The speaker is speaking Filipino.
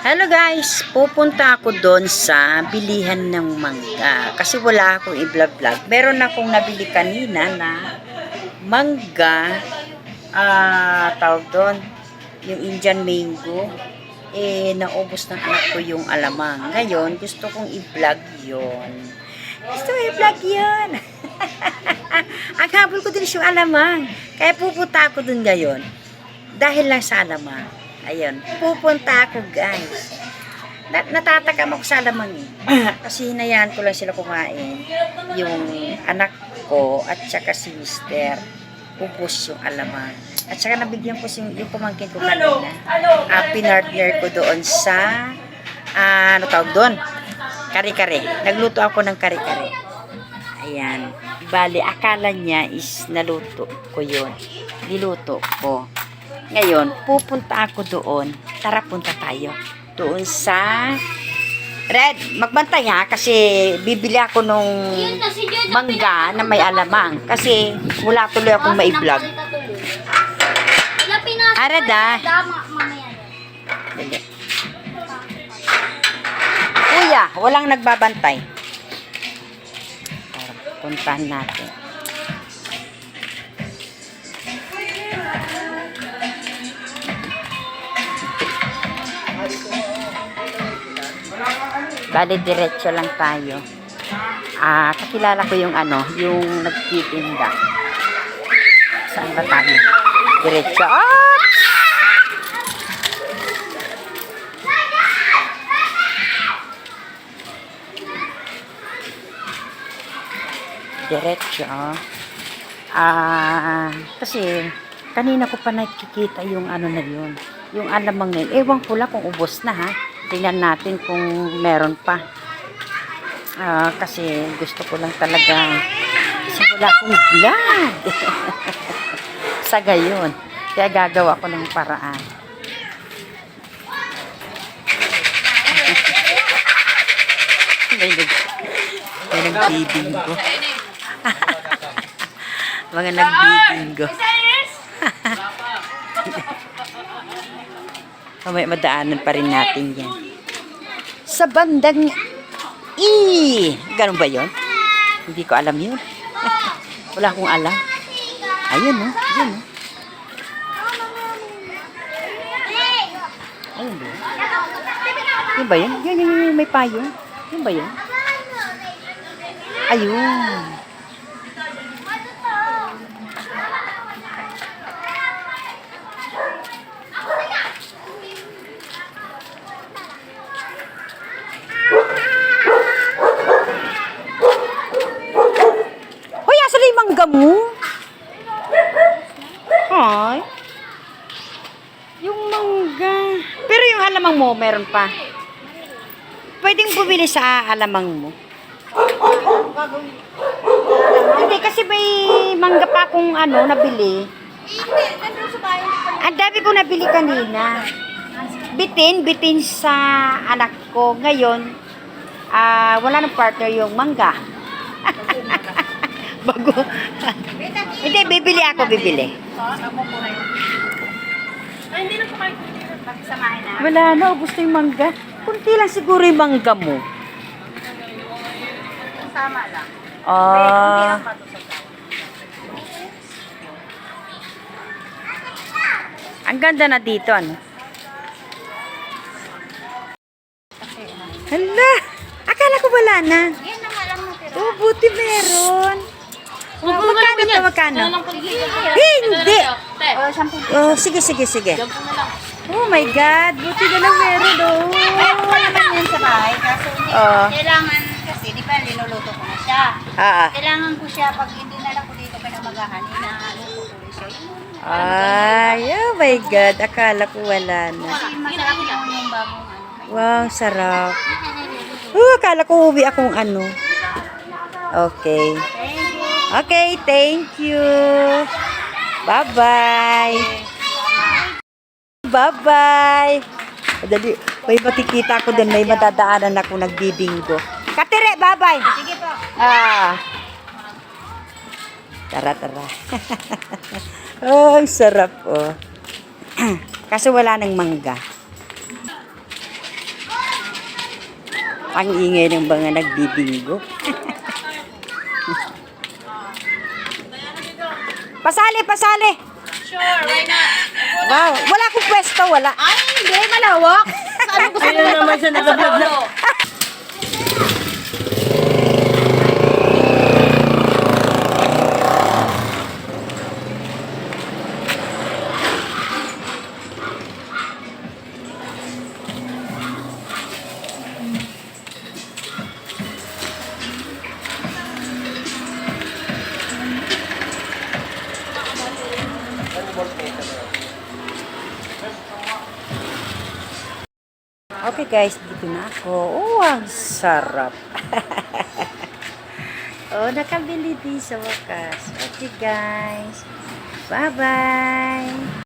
Hello guys, pupunta ako doon sa bilihan ng mangga kasi wala akong i-vlog-vlog. Meron akong nabili kanina na mangga, tawag doon, yung Indian mango. Naubos ng anak ko yung alamang. Ngayon, gusto kong i-vlog yun. Gusto kong i-vlog yun. Ang habol ko din yung alamang. Kaya pupunta ako doon ngayon. Dahil lang sa alamang. Ayun, pupunta ako guys. Natatakam ako sa alamang kasi hinayaan ko lang sila kumain. Yung anak ko at saka si mister, ubos yung alamang. At saka nabigyan ko yung pamangkin ko kanina. Pinartner ko doon sa, ano tawag doon? Kare-kare. Nagluto ako ng kare-kare. Ayan. Bali, akala niya is naluto ko yun. Niluto ko. Ngayon, pupunta ako doon. Tara, punta tayo. Doon sa Red. Magbantay ha, kasi bibili ako nung mangga na may alamang. Kasi wala tuloy akong mai-vlog. Red ha. Dali. Kuya, walang nagbabantay. Puntahan natin. Bali, diretso lang tayo. Kakilala ko yung yung nagtitinda. Saan ba tayo? Diretso. Diretso. Kasi, kanina ko pa nakikita yung na yun. Yung alamang na yun. Ewan ko lang kung ubos na ha. Tingnan natin kung meron pa. Kasi gusto ko lang talaga. Kasi wala akong vlog. Sa gayon. Kaya gagawa ko ng paraan. may nagbibinggo. Mga nagbibinggo. May madaanan pa rin natin yan. Sa bandang ganun ba yun? Hindi ko alam yun. Wala akong alam. Ayun o. Ayun o. Ayun ba yun? Yun ba yun? Yun, may payong. Yun ba yun? Ayun. Mangga mo? Ay. Yung mangga. Pero yung alamang mo, meron pa. Pwedeng bumili sa alamang mo. Hindi, kasi may mangga pa akong nabili. Ang dami ko nabili kanina. Bitin sa anak ko. Ngayon, wala nang partner yung mangga. Bago. Hindi, bibili. Hindi na po kayo pagsamahin na. Wala na, gusto yung mangga. Kunti lang siguro yung mangga mo. Sama lang. Kunti lang Ang ganda na dito, Hala, akala ko wala na. Yan ang alam mo, pero. Buti meron. Magkano? Hindi. Sige. Oh my God, buti na lang meron. Wala naman yan sa bahay. Kaso kailangan kasi, di ba, linuluto ko na siya. Kailangan ko siya, pag hindi na lang ko dito pinamagahan, inaluto ko siya. Oh my God, akala ko wala na. Kasi masarap yung bagong Wow, sarap. Akala ko uwi akong Okay. Okay, thank you. Bye-bye. Bye-bye. Dali, may makikita ko din, may madadaanan ako nagbibinggo. Katire, bye-bye. Sige po. Tara. Ang sarap, Kaso wala nang mangga. Ang ingay ng mga nagbibingo. Pasali, pasali. Sure, why not? Wow, wala akong pwesto, wala. Ay, hindi, malawak. Saan gusto mo naman siya nag-vlog na? Okay guys, dito na ako. Oh, ang sarap. Oh, nakabili din sa wakas. Okay guys. Bye-bye.